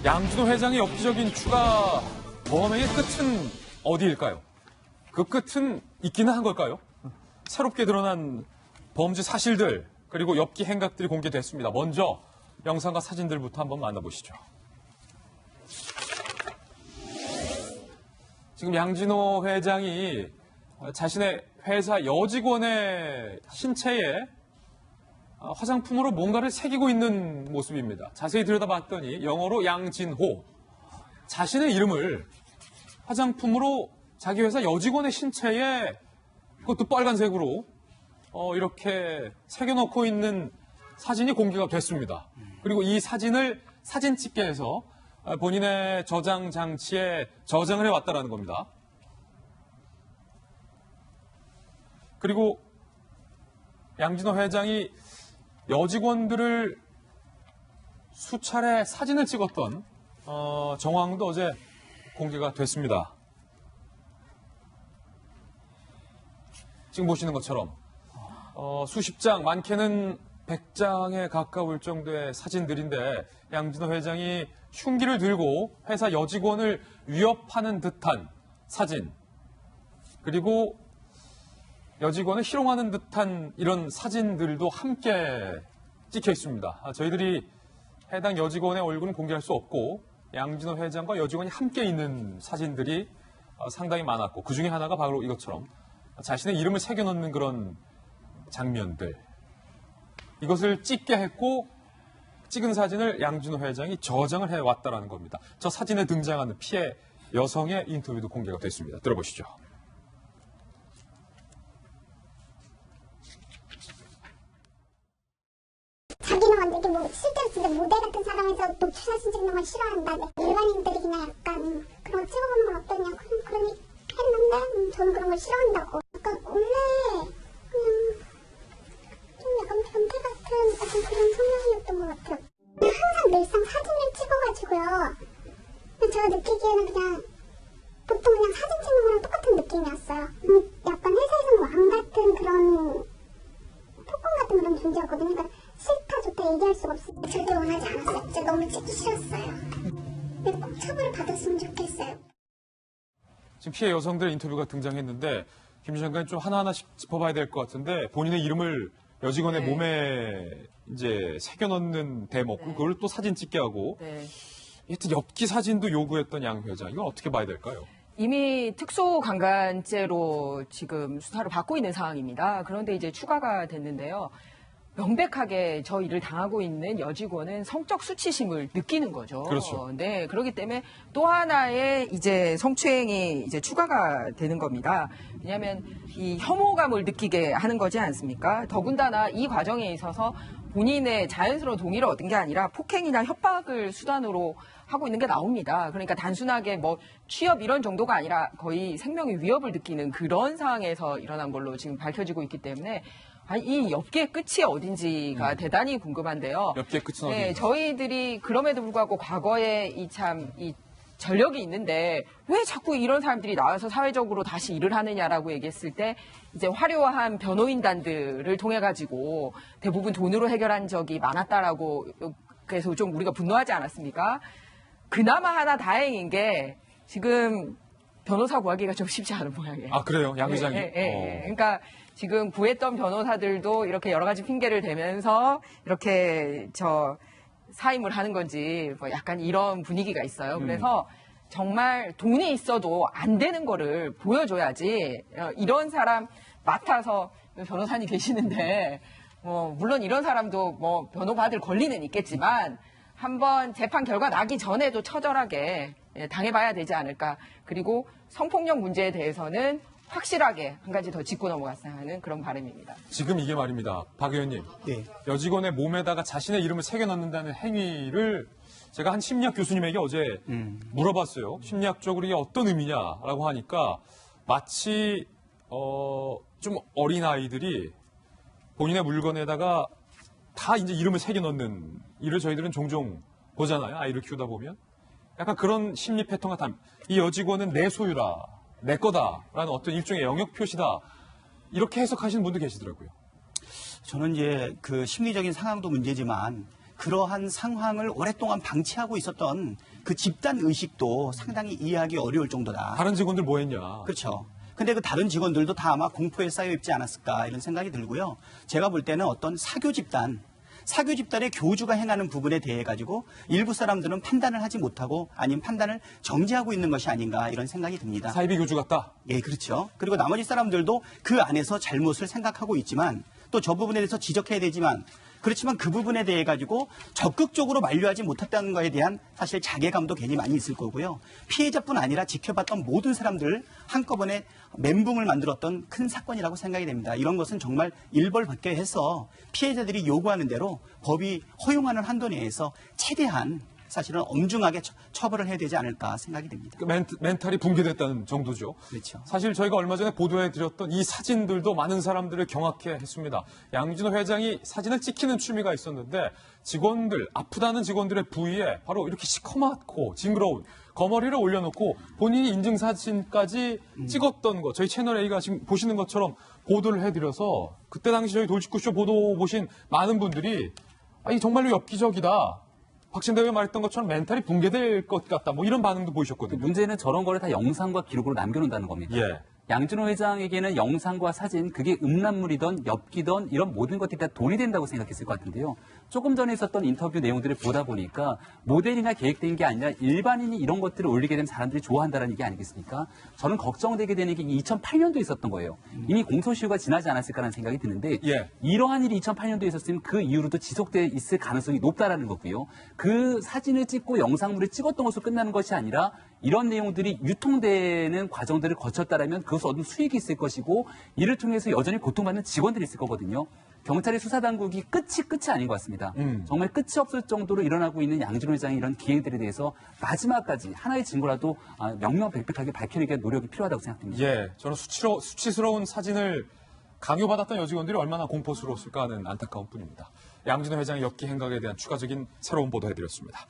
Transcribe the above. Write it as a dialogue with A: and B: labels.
A: 양진호 회장의 엽기적인 추가 범행의 끝은 어디일까요? 그 끝은 있기는 한 걸까요? 새롭게 드러난 범죄 사실들 그리고 엽기 행각들이 공개됐습니다. 먼저 영상과 사진들부터 한번 만나보시죠. 지금 양진호 회장이 자신의 회사 여직원의 신체에 화장품으로 뭔가를 새기고 있는 모습입니다. 자세히 들여다봤더니 영어로 양진호. 자신의 이름을 화장품으로 자기 회사 여직원의 신체에 그것도 빨간색으로 이렇게 새겨놓고 있는 사진이 공개가 됐습니다. 그리고 이 사진을 사진 찍게 해서 본인의 저장 장치에 저장을 해왔다는 겁니다. 그리고 양진호 회장이 여직원들을 수차례 사진을 찍었던 정황도 어제 공개가 됐습니다. 지금 보시는 것처럼 수십 장, 많게는 100장에 가까울 정도의 사진들인데 양진호 회장이 흉기를 들고 회사 여직원을 위협하는 듯한 사진, 그리고 여직원을 희롱하는 듯한 이런 사진들도 함께 찍혀 있습니다. 저희들이 해당 여직원의 얼굴은 공개할 수 없고 양진호 회장과 여직원이 함께 있는 사진들이 상당히 많았고 그 중에 하나가 바로 이것처럼 자신의 이름을 새겨넣는 그런 장면들. 이것을 찍게 했고 찍은 사진을 양진호 회장이 저장을 해왔다는 겁니다. 저 사진에 등장하는 피해 여성의 인터뷰도 공개가 됐습니다. 들어보시죠.
B: 자기는 완전히 뭐 실제로 진짜 모델 같은 사람에서 노출 사진 찍는 걸 싫어한다. 일반인들이 그냥 약간 그런 거 찍어보는 건 어떠냐. 그러니 했는데 저는 그런 걸 싫어한다고. 약간 원래 그냥 좀 약간 변태 같은 그런 성향이었던 것 같아요. 항상 늘상 사진을 찍어가지고요. 제가 느끼기에는 그냥 보통 그냥 사진 찍는 거랑 똑같은 느낌이었어요. 약간 회사에서는 왕 같은 그런 폭군 같은 그런 존재였거든요. 그러니까 싫다 좋다 얘기할 수가 없어요. 절대 원하지 않았어요. 진짜 너무 찍기 싫었어요. 근데 꼭 처벌을 받았으면 좋겠어요.
A: 지금 피해 여성들 인터뷰가 등장했는데 김 장관이 좀 하나하나씩 짚어봐야 될 것 같은데 본인의 이름을 여직원의 몸에 이제 새겨넣는 대목 그걸 또 사진 찍게 하고 하여튼 엽기 사진도 요구했던 양 회장 이건 어떻게 봐야 될까요?
C: 이미 특수강간죄로 지금 수사를 받고 있는 상황입니다. 그런데 이제 추가가 됐는데요. 명백하게 저 일을 당하고 있는 여직원은 성적 수치심을 느끼는 거죠.
A: 그렇죠.
C: 네, 그렇기 때문에 또 하나의 이제 성추행이 이제 추가가 되는 겁니다. 왜냐하면 이 혐오감을 느끼게 하는 거지 않습니까? 더군다나 이 과정에 있어서 본인의 자연스러운 동의를 얻은 게 아니라 폭행이나 협박을 수단으로 하고 있는 게 나옵니다. 그러니까 단순하게 뭐 취업 이런 정도가 아니라 거의 생명의 위협을 느끼는 그런 상황에서 일어난 걸로 지금 밝혀지고 있기 때문에 이 엽기의 끝이 어딘지가 대단히 궁금한데요.
A: 엽기의 끝은
C: 네,
A: 어딘지.
C: 저희들이 그럼에도 불구하고 과거에 이 전력이 있는데 왜 자꾸 이런 사람들이 나와서 사회적으로 다시 일을 하느냐라고 얘기했을 때 이제 화려한 변호인단들을 통해 가지고 대부분 돈으로 해결한 적이 많았다라고 그래서 좀 우리가 분노하지 않았습니까? 그나마 하나 다행인 게 지금 변호사 구하기가 좀 쉽지 않은 모양이에요.
A: 아 그래요? 양 회장이?
C: 그러니까 지금 구했던 변호사들도 이렇게 여러 가지 핑계를 대면서 이렇게 사임을 하는 건지 뭐 약간 이런 분위기가 있어요. 그래서 정말 돈이 있어도 안 되는 거를 보여줘야지 이런 사람 맡아서 변호사님 계시는데 물론 이런 사람도 뭐 변호 받을 권리는 있겠지만 한번 재판 결과 나기 전에도 처절하게 당해봐야 되지 않을까. 그리고 성폭력 문제에 대해서는 확실하게 한 가지 더 짚고 넘어갔어야 하는 그런 바람입니다.
A: 지금 이게 말입니다. 박 의원님.
D: 네.
A: 여직원의 몸에다가 자신의 이름을 새겨넣는다는 행위를 제가 한 심리학 교수님에게 어제 물어봤어요. 심리학적으로 이게 어떤 의미냐라고 하니까 마치 좀 어린 아이들이 본인의 물건에다가 다 이제 이름을 새겨넣는 일을 저희들은 종종 보잖아요. 아이를 키우다 보면. 약간 그런 심리 패턴 같아. 이 여직원은 내 소유라, 내 거다라는 어떤 일종의 영역 표시다. 이렇게 해석하시는 분도 계시더라고요.
D: 저는 이제 그 심리적인 상황도 문제지만 그러한 상황을 오랫동안 방치하고 있었던 그 집단 의식도 상당히 이해하기 어려울 정도다.
A: 다른 직원들 뭐 했냐?
D: 그렇죠. 근데 그 다른 직원들도 다 아마 공포에 쌓여 있지 않았을까 이런 생각이 들고요. 제가 볼 때는 어떤 사교 집단의 교주가 행하는 부분에 대해 가지고 일부 사람들은 판단을 하지 못하고 아니면 판단을 정지하고 있는 것이 아닌가 이런 생각이 듭니다.
A: 사이비 교주 같다.
D: 예, 그렇죠. 그리고 나머지 사람들도 그 안에서 잘못을 생각하고 있지만 또 저 부분에 대해서 지적해야 되지만 그렇지만 그 부분에 대해 가지고 적극적으로 만류하지 못했다는 것에 대한 사실 자괴감도 괜히 많이 있을 거고요. 피해자뿐 아니라 지켜봤던 모든 사람들 한꺼번에 멘붕을 만들었던 큰 사건이라고 생각이 됩니다. 이런 것은 정말 일벌백계해서 피해자들이 요구하는 대로 법이 허용하는 한도 내에서 최대한 사실은 엄중하게 처벌을 해야 되지 않을까 생각이 됩니다.
A: 그 멘탈이 붕괴됐다는 정도죠.
D: 그렇죠.
A: 사실 저희가 얼마 전에 보도해드렸던 이 사진들도 많은 사람들을 경악해 했습니다. 양진호 회장이 사진을 찍히는 취미가 있었는데 직원들, 아프다는 직원들의 부위에 바로 이렇게 시커멓고 징그러운 거머리를 올려놓고 본인이 인증사진까지 찍었던 거 저희 채널A가 지금 보시는 것처럼 보도를 해드려서 그때 당시 저희 돌직구쇼 보도 보신 많은 분들이 이 정말로 엽기적이다. 박신대 의원 말했던 것처럼 멘탈이 붕괴될 것 같다. 뭐 이런 반응도 보이셨거든요.
E: 문제는 저런 거를 다 영상과 기록으로 남겨놓는다는 겁니다.
A: 예.
E: 양진호 회장에게는 영상과 사진, 그게 음란물이든 엽기든 이런 모든 것들이 다 돈이 된다고 생각했을 것 같은데요. 조금 전에 있었던 인터뷰 내용들을 보다 보니까 모델이나 계획된 게 아니라 일반인이 이런 것들을 올리게 되면 사람들이 좋아한다는 얘기 아니겠습니까? 저는 걱정되게 되는 게 2008년도에 있었던 거예요. 이미 공소시효가 지나지 않았을까라는 생각이 드는데
A: 예.
E: 이러한 일이 2008년도에 있었으면 그 이후로도 지속돼 있을 가능성이 높다라는 거고요. 그 사진을 찍고 영상물을 찍었던 것으로 끝나는 것이 아니라 이런 내용들이 유통되는 과정들을 거쳤다라면 그것을 얻은 수익이 있을 것이고 이를 통해서 여전히 고통받는 직원들이 있을 거거든요. 경찰의 수사당국이 끝이 아닌 것 같습니다. 정말 끝이 없을 정도로 일어나고 있는 양진호 회장의 이런 기행들에 대해서 마지막까지 하나의 증거라도 명명백백하게 밝혀내기 위한 노력이 필요하다고 생각됩니다.
A: 예, 저는 수치스러운 사진을 강요받았던 여직원들이 얼마나 공포스러웠을까 하는 안타까운 뿐입니다. 양진호 회장의 엽기 행각에 대한 추가적인 새로운 보도 해드렸습니다.